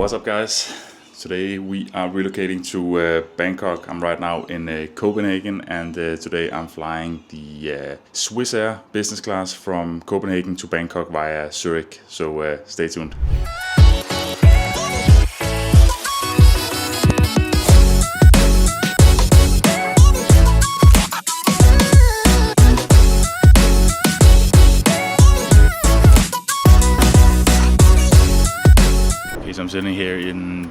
What's up, guys? Today we are relocating to Bangkok. I'm right now in Copenhagen, and today I'm flying the Swiss Air Business Class from Copenhagen to Bangkok via Zurich. So stay tuned. So I'm sitting here in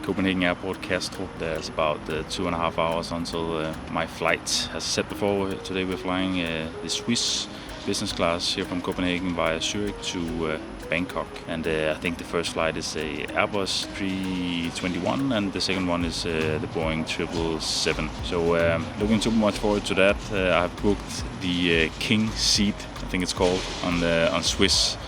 Copenhagen Airport, Kastrup. There's about 2.5 hours until my flight. As I said before, today we're flying the Swiss Business Class here from Copenhagen via Zurich to Bangkok. And I think the first flight is a Airbus A380 and the second one is the Boeing 777. So looking too much forward to that. I've booked the King seat, I think it's called, on Swiss.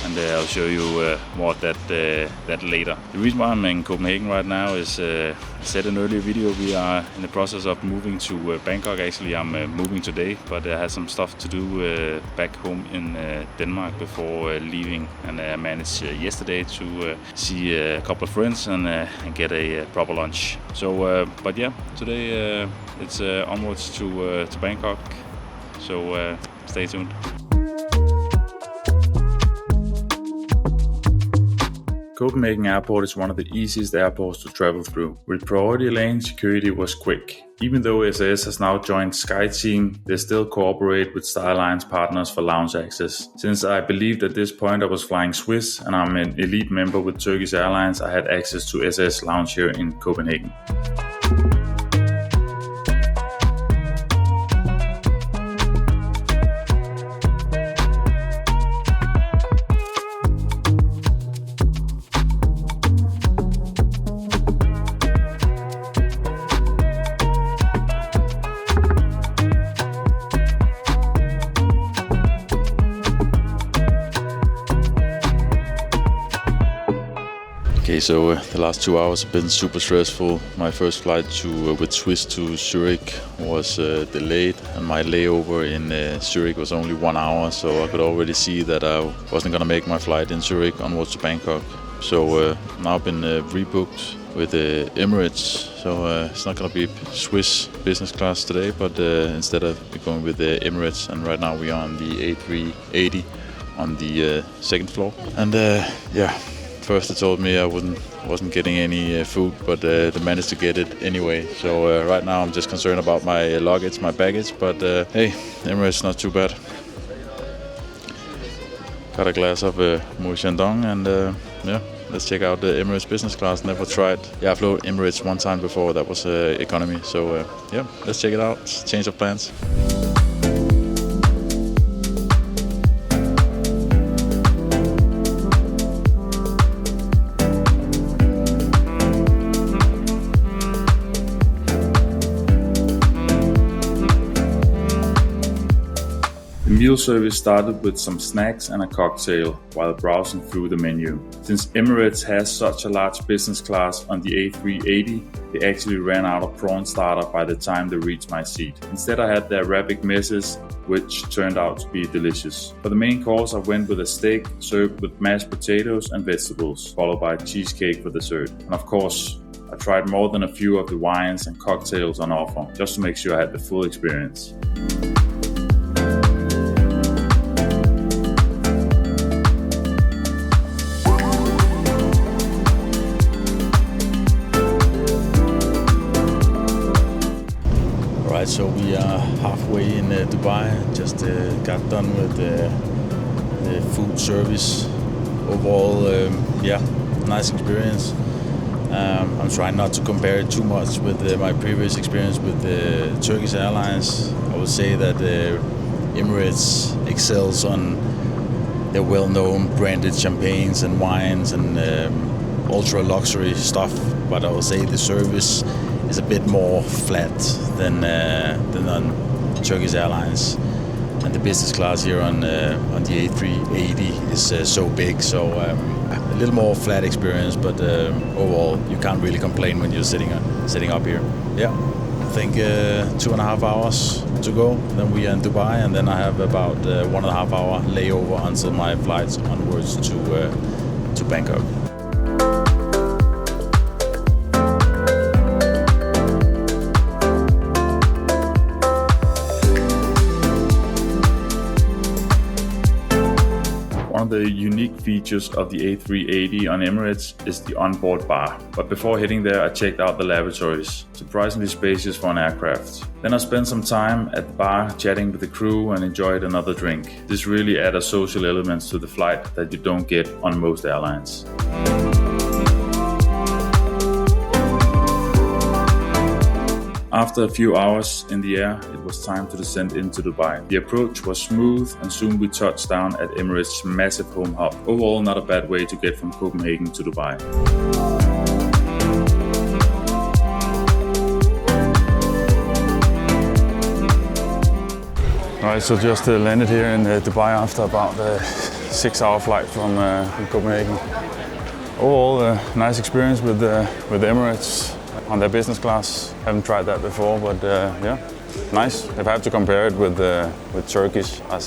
And I'll show you more of that later. The reason why I'm in Copenhagen right now is, I said in an earlier video, we are in the process of moving to Bangkok. Actually, I'm moving today, but I had some stuff to do back home in Denmark before leaving. And I managed yesterday to see a couple of friends and get a proper lunch. So, but yeah, today it's onwards to Bangkok. So stay tuned. Copenhagen Airport is one of the easiest airports to travel through. With priority lane, security was quick. Even though SAS has now joined SkyTeam, they still cooperate with Star Alliance partners for lounge access. Since I believed at this point I was flying Swiss and I'm an elite member with Turkish Airlines, I had access to SAS lounge here in Copenhagen. Okay, so the last 2 hours have been super stressful. My first flight with Swiss to Zurich was delayed, and my layover in Zurich was only 1 hour, so I could already see that I wasn't gonna make my flight in Zurich onwards to Bangkok. So now I've been rebooked with Emirates, so it's not gonna be Swiss business class today, but instead of going with Emirates, and right now we are on the A380 on the second floor. And yeah. First they told me I wasn't getting any food, but they managed to get it anyway. So right now I'm just concerned about my luggage, my baggage, but hey, Emirates not too bad. Got a glass of Mouy Shandong and yeah, let's check out the Emirates Business Class. Never tried. Yeah, I flew Emirates one time before, that was economy. So yeah, let's check it out, change of plans. The meal service started with some snacks and a cocktail while browsing through the menu. Since Emirates has such a large business class on the A380, they actually ran out of prawn starter by the time they reached my seat. Instead I had the Arabic messes, which turned out to be delicious. For the main course I went with a steak served with mashed potatoes and vegetables, followed by a cheesecake for dessert. And of course, I tried more than a few of the wines and cocktails on offer, just to make sure I had the full experience. Alright, so we are halfway in Dubai. Just got done with the food service. Overall, yeah, nice experience. I'm trying not to compare it too much with my previous experience with Turkish Airlines. I would say that Emirates excels on their well-known branded champagnes and wines and ultra luxury stuff, but I would say the service is a bit more flat than on Turkish Airlines, and the business class here on the A380 is so big, so a little more flat experience, but overall you can't really complain when you're sitting up here. Yeah, I think 2.5 hours to go, then we are in Dubai, and then I have about 1.5 hour layover until my flights onwards to Bangkok. the unique features of the A380 on Emirates is the onboard bar. But before heading there, I checked out the lavatories, surprisingly spacious for an aircraft. Then I spent some time at the bar chatting with the crew and enjoyed another drink. This really added social elements to the flight that you don't get on most airlines. After a few hours in the air, it was time to descend into Dubai. The approach was smooth and soon we touched down at Emirates' massive home hub. Overall, not a bad way to get from Copenhagen to Dubai. Alright, so just landed here in Dubai after about a 6-hour flight from Copenhagen. Overall, nice experience with Emirates on their business class. Haven't tried that before, but yeah, nice. If I have to compare it with Turkish, I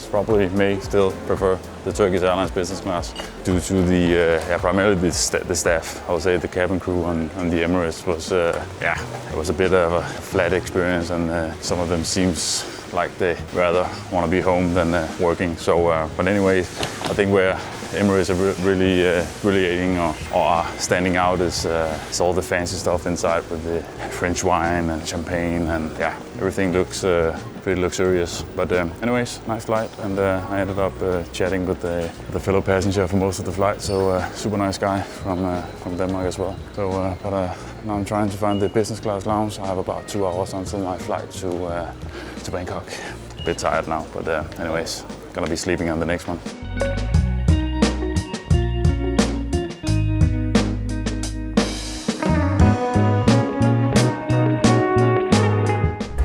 probably may still prefer the Turkish Airlines business class due to the primarily the staff. I would say the cabin crew on the Emirates was it was a bit of a flat experience, and some of them seems like they rather want to be home than working. So, but anyway, I think where Emirates are really aiding or are standing out is all the fancy stuff inside with the French wine and champagne, and yeah, everything looks pretty luxurious. But anyways, nice flight, and I ended up chatting with the fellow passenger for most of the flight. So super nice guy from Denmark as well. So but now I'm trying to find the business class lounge. I have about 2 hours until my flight to Bangkok. A bit tired now, but anyways, gonna be sleeping on the next one.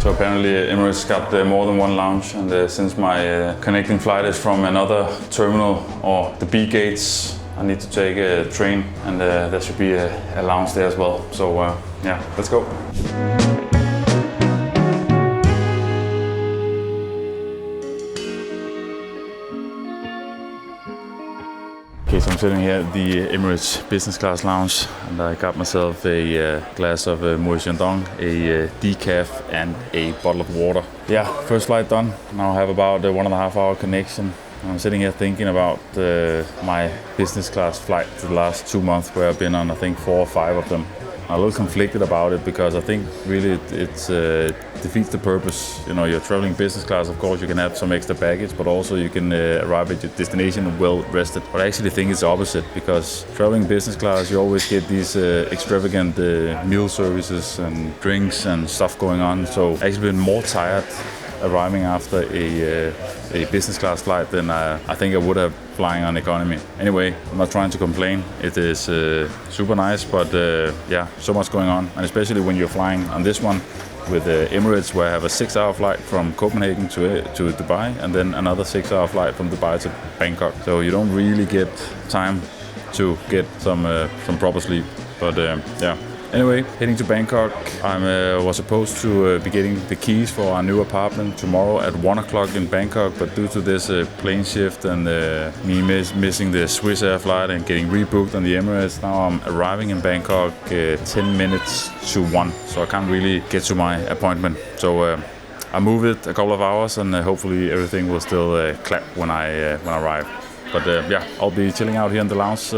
So apparently Emirates got more than one lounge, and since my connecting flight is from another terminal or the B gates, I need to take a train, and there should be a lounge there as well. So yeah, let's go. Okay, so I'm sitting here at the Emirates Business Class lounge, and I got myself a glass of Moët Chandon, a decaf, and a bottle of water. Yeah, first flight done. Now I have about a 1.5 hour connection. I'm sitting here thinking about my business class flight for the last 2 months, where I've been on, I think, 4 or 5 of them. I'm a little conflicted about it because I think really it defeats the purpose. You know, you're traveling business class, of course you can have some extra baggage, but also you can arrive at your destination well rested. But I actually think it's opposite, because traveling business class you always get these extravagant meal services and drinks and stuff going on. So I've actually been more tired arriving after a business class flight than I think I would have flying on economy. Anyway, I'm not trying to complain. It is super nice, but yeah, so much going on, and especially when you're flying on this one with Emirates, where I have a 6-hour flight from Copenhagen to Dubai, and then another 6-hour flight from Dubai to Bangkok. So you don't really get time to get some proper sleep. But yeah. Anyway, heading to Bangkok. I was supposed to be getting the keys for our new apartment tomorrow at 1 o'clock in Bangkok, but due to this plane shift and me missing the Swiss Air flight and getting rebooked on the Emirates, now I'm arriving in Bangkok 10 minutes to 1, so I can't really get to my appointment. So I move it a couple of hours, and hopefully everything will still clap when I arrive. But yeah, I'll be chilling out here in the lounge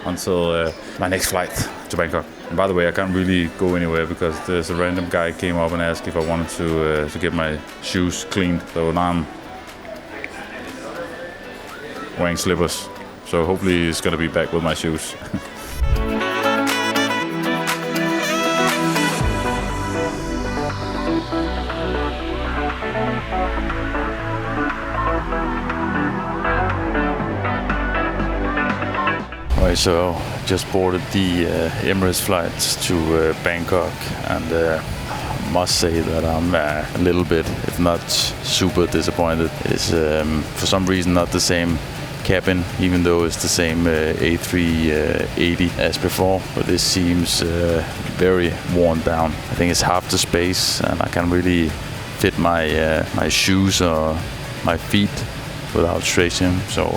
until my next flight to Bangkok. And by the way, I can't really go anywhere because there's a random guy came up and asked if I wanted to get my shoes cleaned. So now I'm wearing slippers. So hopefully he's gonna be back with my shoes. Alright, so just boarded the Emirates flights to Bangkok, and must say that I'm a little bit, if not super disappointed. It's for some reason not the same cabin, even though it's the same A380 as before, but this seems very worn down. I think it's half the space, and I can't really fit my shoes or my feet without stretching. So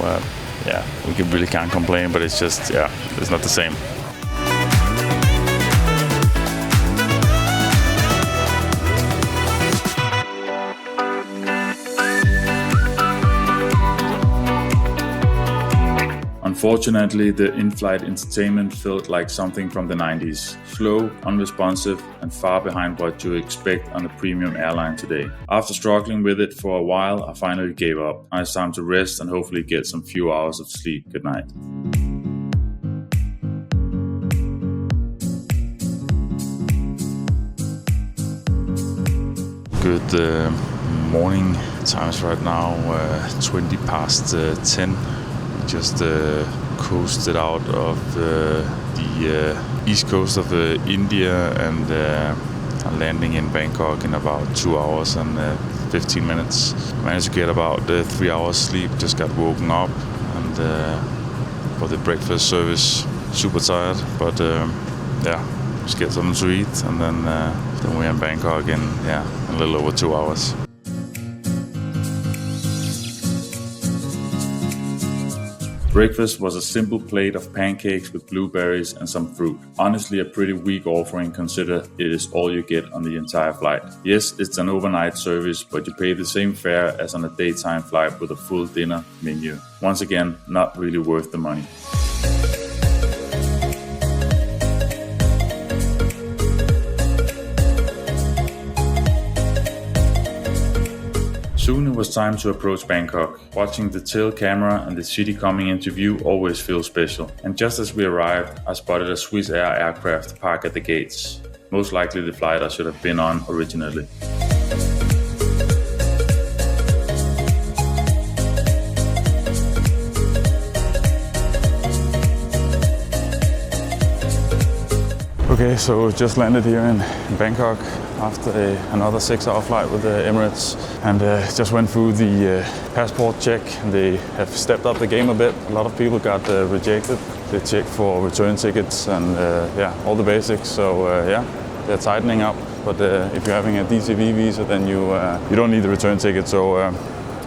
yeah, we really can't complain, but it's just, yeah, it's not the same. Unfortunately, the in-flight entertainment felt like something from the 90s. Slow, unresponsive, and far behind what you expect on a premium airline today. After struggling with it for a while, I finally gave up. Now it's time to rest and hopefully get some few hours of sleep. Good night. Good morning. Time is right now 20 past 10. We just coasted out of the east coast of India and are landing in Bangkok in about 2 hours and 15 minutes. Managed to get about 3 hours sleep. Just got woken up and for the breakfast service, super tired. But just get something to eat and then we're in Bangkok in a little over 2 hours. Breakfast was a simple plate of pancakes with blueberries and some fruit. Honestly, a pretty weak offering considering it is all you get on the entire flight. Yes, it's an overnight service, but you pay the same fare as on a daytime flight with a full dinner menu. Once again, not really worth the money. Soon it was time to approach Bangkok. Watching the tail camera and the city coming into view always feels special. And just as we arrived, I spotted a Swiss Air aircraft parked at the gates. Most likely the flight I should have been on originally. Okay, so just landed here in Bangkok after another 6-hour flight with the Emirates and just went through the passport check. They have stepped up the game a bit. A lot of people got rejected. They checked for return tickets and all the basics. So they're tightening up. But if you're having a DCV visa, then you don't need the return ticket. So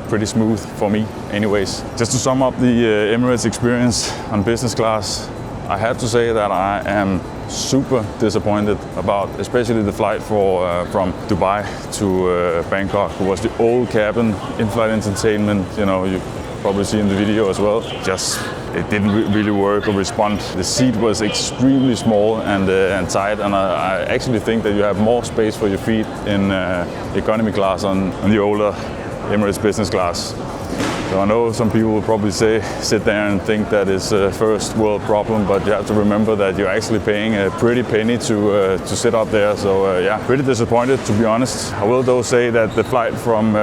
pretty smooth for me anyways. Just to sum up the Emirates experience on business class, I have to say that I am super disappointed about especially the flight from Dubai to Bangkok. It was the old cabin, in-flight entertainment, you probably see in the video as well. Just it didn't really work or respond. The seat was extremely small and tight, and I actually think that you have more space for your feet in economy class on the older Emirates Business Class. So I know some people will probably sit there and think that it's a first world problem, but you have to remember that you're actually paying a pretty penny to sit up there. So pretty disappointed, to be honest. I will though say that the flight from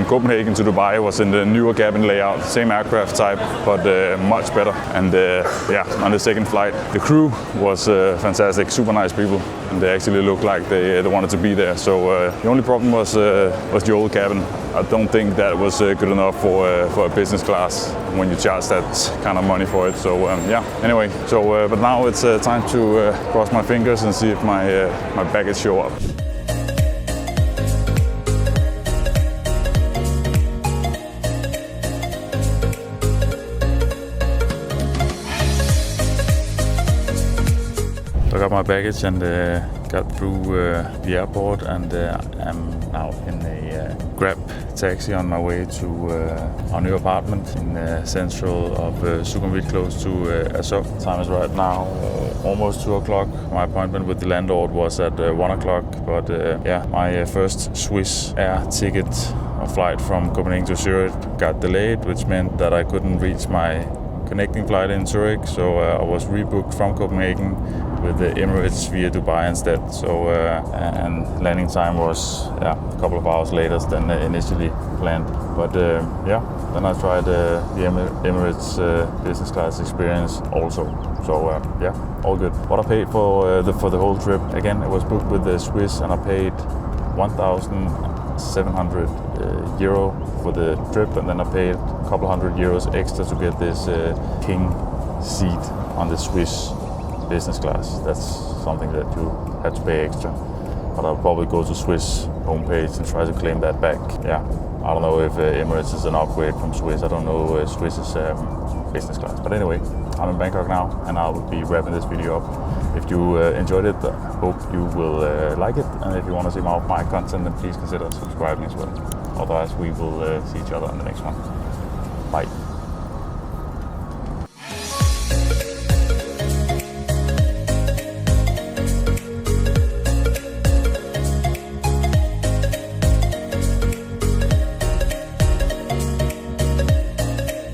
Copenhagen to Dubai was in the newer cabin layout, same aircraft type, but much better. And on the second flight, the crew was fantastic, super nice people, and they actually looked like they wanted to be there. So the only problem was the old cabin. I don't think that was good enough for a business class when you charge that kind of money for it. So anyway, but now it's time to cross my fingers and see if my baggage show up. I got my baggage and got through the airport, and I'm now in a Grab taxi on my way to our new apartment in the central of Sukhumvit, close to Azov. Time is right now almost 2 o'clock. My appointment with the landlord was at 1 o'clock, but my first Swiss Air ticket or flight from Copenhagen to Zurich got delayed, which meant that I couldn't reach my connecting flight in Zurich, so I was rebooked from Copenhagen with the Emirates via Dubai instead. So and landing time was a couple of hours later than initially planned. But then I tried the Emirates Business Class experience also. So all good. What I paid for the whole trip, again, it was booked with the Swiss, and I paid 1,700 euro for the trip, and then I paid a couple €100 extra to get this king seat on the Swiss Business Class. That's something that you had to pay extra. But I'll probably go to Swiss homepage and try to claim that back. I don't know if Emirates is an upgrade from Swiss. I don't know Swiss is business class. But anyway, I'm in Bangkok now, and I will be wrapping this video up. If you enjoyed it, I hope you will like it. And if you want to see more of my content, then please consider subscribing as well. Otherwise, we will see each other in the next one. Bye.